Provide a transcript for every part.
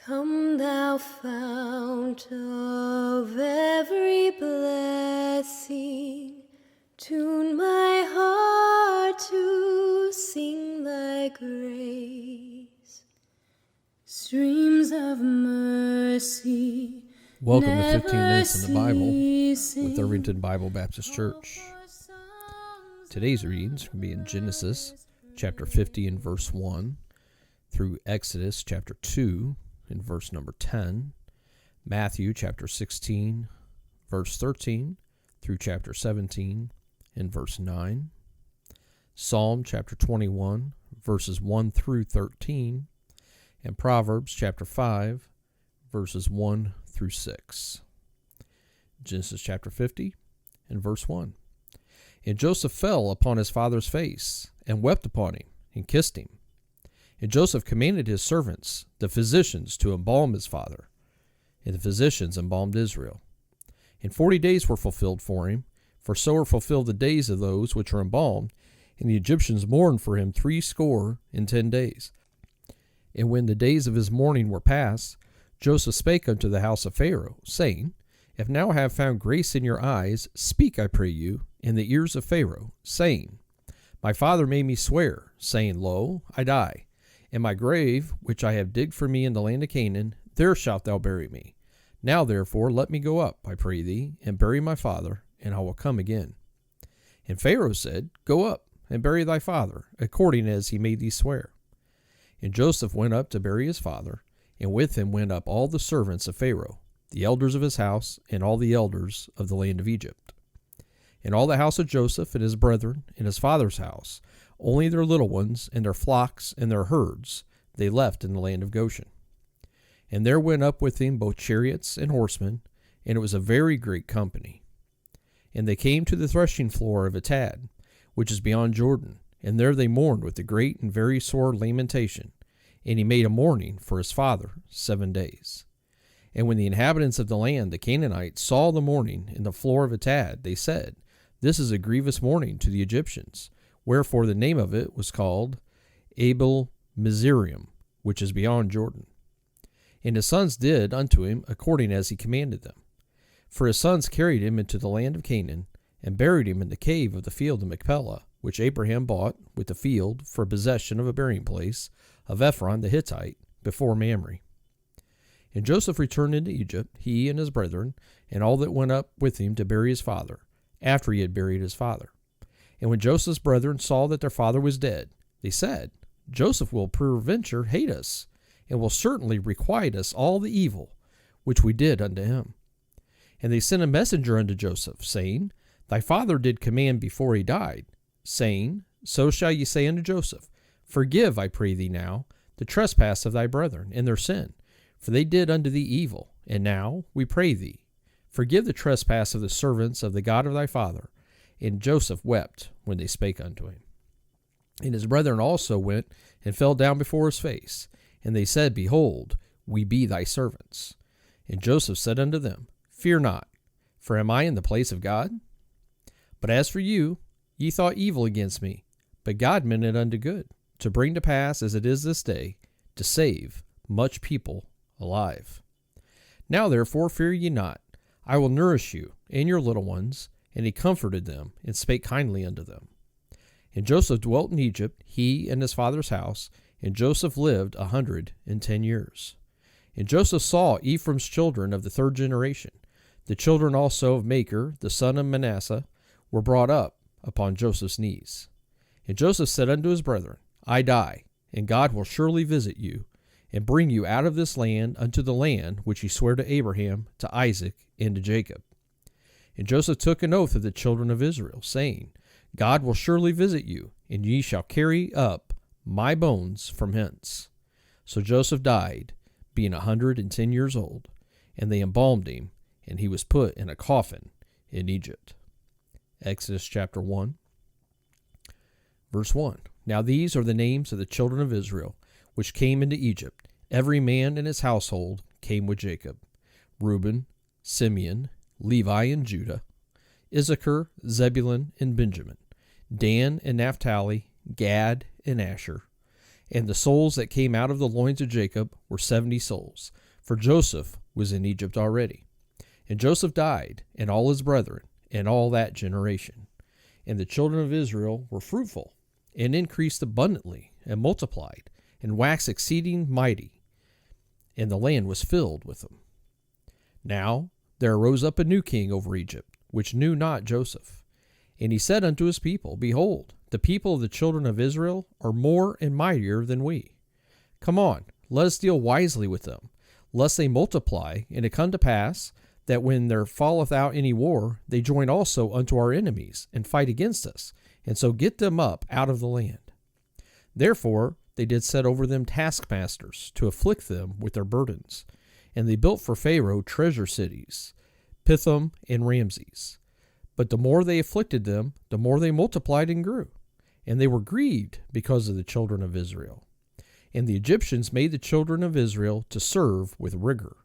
Come thou fount of every blessing, tune my heart to sing thy grace. Streams of mercy. Welcome to 15 Minutes in the Bible with Irvington Bible Baptist Church. Today's readings will be in Genesis chapter 50 and verse 1 through Exodus chapter 2 and verse number 10, Matthew chapter 16 verse 13 through chapter 17 and verse 9, Psalm chapter 21 verses 1 through 13, and Proverbs chapter 5 verses 1 through 6. Genesis chapter 50 and verse 1. And Joseph fell upon his father's face, and wept upon him, and kissed him. And Joseph commanded his servants, the physicians, to embalm his father. And the physicians embalmed Israel. And 40 days were fulfilled for him, for so were fulfilled the days of those which are embalmed. And the Egyptians mourned for him 60 days. And when the days of his mourning were past, Joseph spake unto the house of Pharaoh, saying, If now I have found grace in your eyes, speak, I pray you, in the ears of Pharaoh, saying, My father made me swear, saying, Lo, I die, and my grave, which I have digged for me in the land of Canaan, there shalt thou bury me. Now therefore let me go up, I pray thee, and bury my father, and I will come again. And Pharaoh said, Go up, and bury thy father, according as he made thee swear. And Joseph went up to bury his father, and with him went up all the servants of Pharaoh, the elders of his house, and all the elders of the land of Egypt. And all the house of Joseph and his brethren in his father's house, only their little ones and their flocks and their herds they left in the land of Goshen. And there went up with him both chariots and horsemen, and it was a very great company. And they came to the threshing floor of Atad, which is beyond Jordan, and there they mourned with a great and very sore lamentation. And he made a mourning for his father 7 days. And when the inhabitants of the land, the Canaanites, saw the mourning in the floor of Atad, they said, This is a grievous mourning to the Egyptians. Wherefore the name of it was called Abel Mizraim, which is beyond Jordan. And his sons did unto him according as he commanded them. For his sons carried him into the land of Canaan, and buried him in the cave of the field of Machpelah, which Abraham bought with the field for possession of a burying place of Ephron the Hittite, before Mamre. And Joseph returned into Egypt, he and his brethren, and all that went up with him to bury his father, after he had buried his father. And when Joseph's brethren saw that their father was dead, they said, Joseph will peradventure hate us, and will certainly requite us all the evil which we did unto him. And they sent a messenger unto Joseph, saying, Thy father did command before he died, saying, So shall ye say unto Joseph, Forgive, I pray thee now, the trespass of thy brethren, and their sin, for they did unto thee evil. And now, we pray thee, forgive the trespass of the servants of the God of thy father. And Joseph wept when they spake unto him. And his brethren also went and fell down before his face. And they said, Behold, we be thy servants. And Joseph said unto them, Fear not, for am I in the place of God? But as for you, ye thought evil against me, but God meant it unto good, to bring to pass, as it is this day, to save much people alive. Now therefore fear ye not, I will nourish you and your little ones. And he comforted them, and spake kindly unto them. And Joseph dwelt in Egypt, he and his father's house, and Joseph lived 110 years. And Joseph saw Ephraim's children of the third generation. The children also of Machir, the son of Manasseh, were brought up upon Joseph's knees. And Joseph said unto his brethren, I die, and God will surely visit you, and bring you out of this land unto the land which he sware to Abraham, to Isaac, and to Jacob. And Joseph took an oath of the children of Israel, saying, God will surely visit you, and ye shall carry up my bones from hence. So Joseph died, being 110 years old, and they embalmed him, and he was put in a coffin in Egypt. Exodus chapter 1, verse 1. Now these are the names of the children of Israel, which came into Egypt. Every man in his household came with Jacob. Reuben, Simeon, Levi and Judah, Issachar, Zebulun and Benjamin, Dan and Naphtali, Gad and Asher. And the souls that came out of the loins of Jacob were 70 souls, for Joseph was in Egypt already. And Joseph died, and all his brethren, and all that generation. And the children of Israel were fruitful, and increased abundantly, and multiplied, and waxed exceeding mighty, and the land was filled with them. Now there arose up a new king over Egypt, which knew not Joseph. And he said unto his people, Behold, the people of the children of Israel are more and mightier than we. Come on, let us deal wisely with them, lest they multiply, and it come to pass that when there falleth out any war, they join also unto our enemies, and fight against us, and so get them up out of the land. Therefore they did set over them taskmasters, to afflict them with their burdens. And they built for Pharaoh treasure cities, Pithom and Ramses. But the more they afflicted them, the more they multiplied and grew. And they were grieved because of the children of Israel. And the Egyptians made the children of Israel to serve with rigor.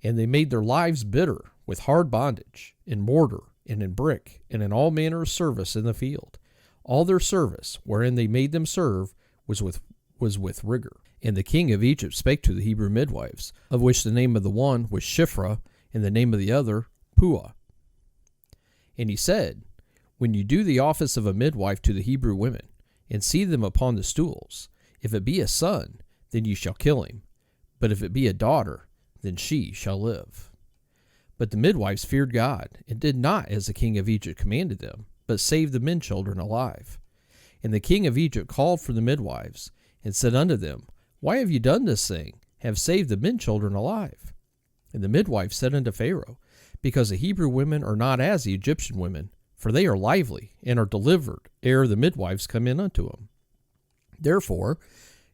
And they made their lives bitter with hard bondage, in mortar, and in brick, and in all manner of service in the field. All their service, wherein they made them serve, was with rigor. And the king of Egypt spake to the Hebrew midwives, of which the name of the one was Shiphrah, and the name of the other Puah. And he said, When you do the office of a midwife to the Hebrew women, and see them upon the stools, if it be a son, then you shall kill him. But if it be a daughter, then she shall live. But the midwives feared God, and did not as the king of Egypt commanded them, but saved the men children alive. And the king of Egypt called for the midwives, and said unto them, Why have you done this thing? Have saved the men children alive. And the midwives said unto Pharaoh, Because the Hebrew women are not as the Egyptian women, for they are lively, and are delivered ere the midwives come in unto them. Therefore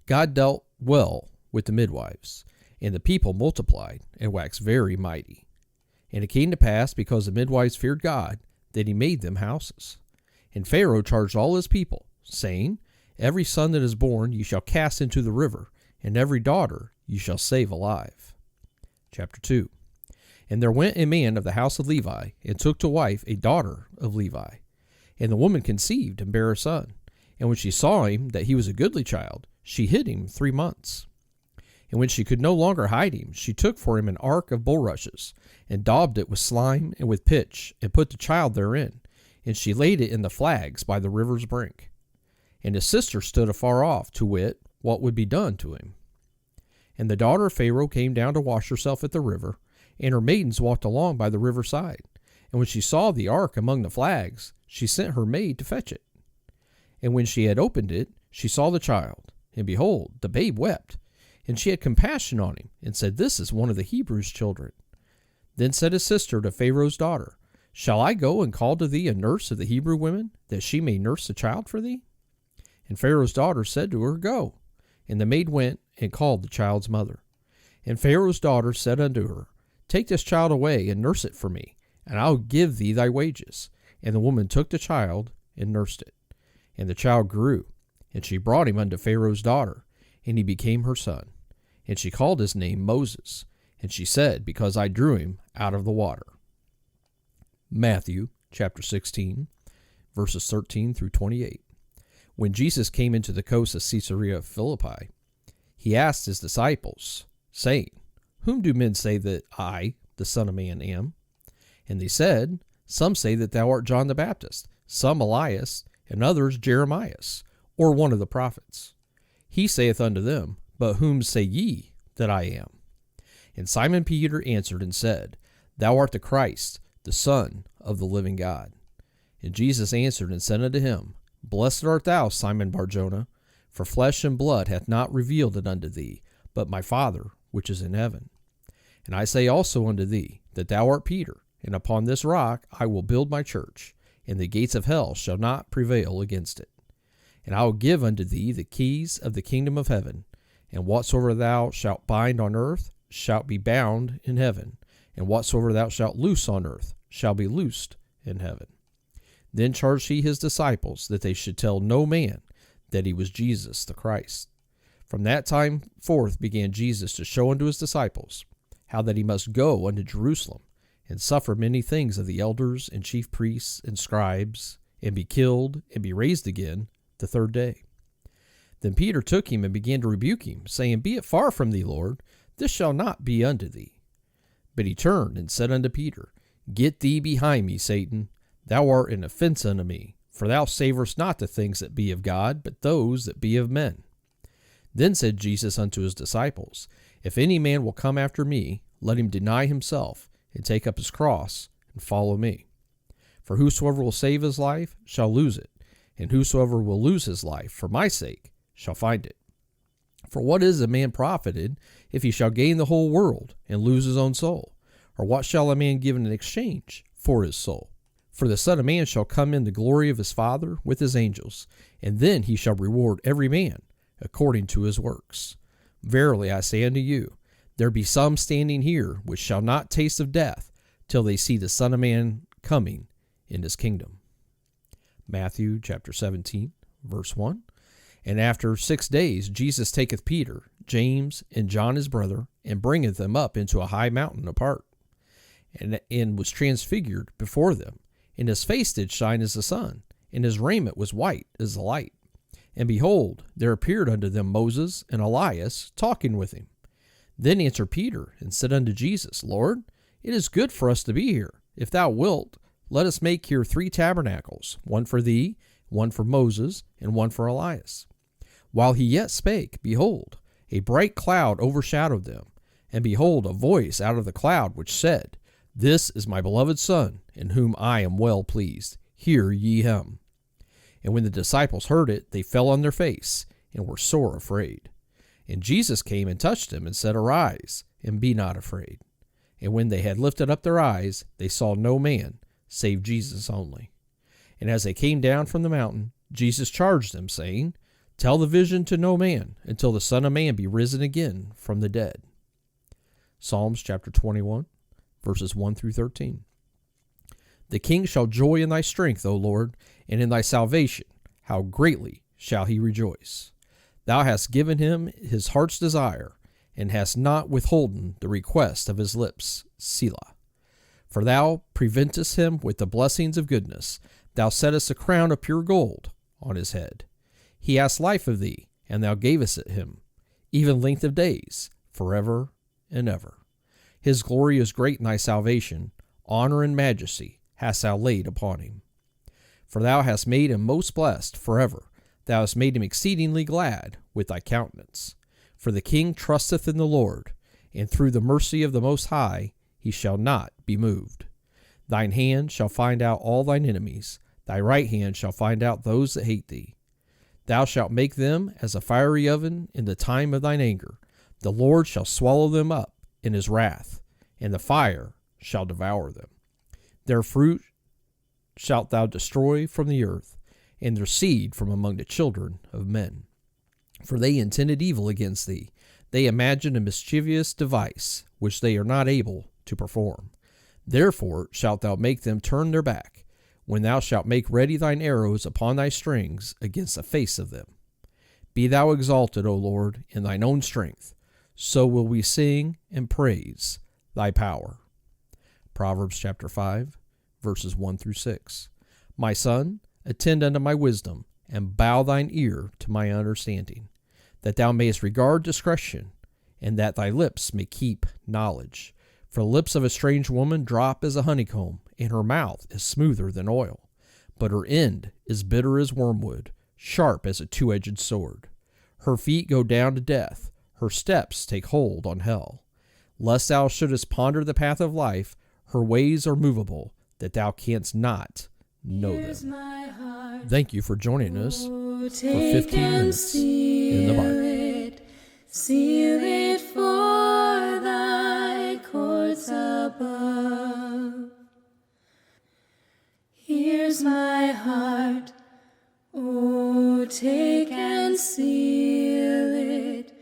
God dealt well with the midwives, and the people multiplied, and waxed very mighty. And it came to pass, because the midwives feared God, that he made them houses. And Pharaoh charged all his people, saying, Every son that is born ye shall cast into the river, and every daughter ye shall save alive. Chapter 2. And there went a man of the house of Levi, and took to wife a daughter of Levi. And the woman conceived, and bare a son. And when she saw him, that he was a goodly child, she hid him 3 months. And when she could no longer hide him, she took for him an ark of bulrushes, and daubed it with slime and with pitch, and put the child therein. And she laid it in the flags by the river's brink. And his sister stood afar off, to wit, what would be done to him. And the daughter of Pharaoh came down to wash herself at the river, and her maidens walked along by the river side. And when she saw the ark among the flags, she sent her maid to fetch it. And when she had opened it, she saw the child, and behold, the babe wept. And she had compassion on him, and said, This is one of the Hebrews' children. Then said his sister to Pharaoh's daughter, Shall I go and call to thee a nurse of the Hebrew women, that she may nurse the child for thee? And Pharaoh's daughter said to her, Go. And the maid went and called the child's mother. And Pharaoh's daughter said unto her, Take this child away and nurse it for me, and I will give thee thy wages. And the woman took the child and nursed it. And the child grew, and she brought him unto Pharaoh's daughter, and he became her son. And she called his name Moses, and she said, Because I drew him out of the water. Matthew chapter 16, verses 13 through 28. When Jesus came into the coast of Caesarea Philippi, he asked his disciples, saying, Whom do men say that I, the Son of Man, am? And they said, Some say that thou art John the Baptist, some Elias, and others Jeremias, or one of the prophets. He saith unto them, But whom say ye that I am? And Simon Peter answered and said, Thou art the Christ, the Son of the living God. And Jesus answered and said unto him, Blessed art thou, Simon Bar-Jonah, for flesh and blood hath not revealed it unto thee, but my Father which is in heaven. And I say also unto thee, that thou art Peter, and upon this rock I will build my church, and the gates of hell shall not prevail against it. And I will give unto thee the keys of the kingdom of heaven, and whatsoever thou shalt bind on earth shall be bound in heaven, and whatsoever thou shalt loose on earth shall be loosed in heaven. Then charged he his disciples that they should tell no man that he was Jesus the Christ. From that time forth began Jesus to show unto his disciples how that he must go unto Jerusalem, and suffer many things of the elders and chief priests and scribes, and be killed, and be raised again the third day. Then Peter took him and began to rebuke him, saying, Be it far from thee, Lord, this shall not be unto thee. But he turned and said unto Peter, Get thee behind me, Satan. Thou art an offense unto me, for thou savorest not the things that be of God, but those that be of men. Then said Jesus unto his disciples, If any man will come after me, let him deny himself, and take up his cross, and follow me. For whosoever will save his life shall lose it, and whosoever will lose his life for my sake shall find it. For what is a man profited if he shall gain the whole world and lose his own soul? Or what shall a man give in exchange for his soul? For the Son of Man shall come in the glory of his Father with his angels, and then he shall reward every man according to his works. Verily I say unto you, there be some standing here which shall not taste of death till they see the Son of Man coming in his kingdom. Matthew chapter 17, verse 1. And after 6 days Jesus taketh Peter, James, and John his brother, and bringeth them up into a high mountain apart, and was transfigured before them. And his face did shine as the sun, and his raiment was white as the light. And behold, there appeared unto them Moses and Elias, talking with him. Then answered Peter, and said unto Jesus, Lord, it is good for us to be here. If thou wilt, let us make here 3 tabernacles, one for thee, one for Moses, and one for Elias. While he yet spake, behold, a bright cloud overshadowed them. And behold, a voice out of the cloud which said, This is my beloved Son, in whom I am well pleased. Hear ye him. And when the disciples heard it, they fell on their face, and were sore afraid. And Jesus came and touched them, and said, Arise, and be not afraid. And when they had lifted up their eyes, they saw no man, save Jesus only. And as they came down from the mountain, Jesus charged them, saying, Tell the vision to no man, until the Son of Man be risen again from the dead. Psalms chapter 21, verses 1 through 13. The king shall joy in thy strength, O Lord, and in thy salvation. How greatly shall he rejoice! Thou hast given him his heart's desire, and hast not withholden the request of his lips. Selah. For thou preventest him with the blessings of goodness. Thou settest a crown of pure gold on his head. He asked life of thee, and thou gavest it him, even length of days, forever and ever. His glory is great in thy salvation. Honor and majesty hast thou laid upon him. For thou hast made him most blessed forever. Thou hast made him exceedingly glad with thy countenance. For the king trusteth in the Lord, and through the mercy of the Most High he shall not be moved. Thine hand shall find out all thine enemies. Thy right hand shall find out those that hate thee. Thou shalt make them as a fiery oven in the time of thine anger. The Lord shall swallow them up in his wrath, and the fire shall devour them. Their fruit shalt thou destroy from the earth, and their seed from among the children of men. For they intended evil against thee. They imagined a mischievous device, which they are not able to perform. Therefore shalt thou make them turn their back, when thou shalt make ready thine arrows upon thy strings against the face of them. Be thou exalted, O Lord, in thine own strength. So will we sing and praise thy power. Proverbs chapter 5, verses 1 through 6. My son, attend unto my wisdom, and bow thine ear to my understanding, that thou mayest regard discretion, and that thy lips may keep knowledge. For the lips of a strange woman drop as a honeycomb, and her mouth is smoother than oil. But her end is bitter as wormwood, sharp as a two-edged sword. Her feet go down to death, her steps take hold on hell. Lest thou shouldest ponder the path of life, her ways are movable, that thou canst not know them. Thank you for joining us for 15 minutes in the Bible. Seal it for thy courts above. Here's my heart, oh, take and seal it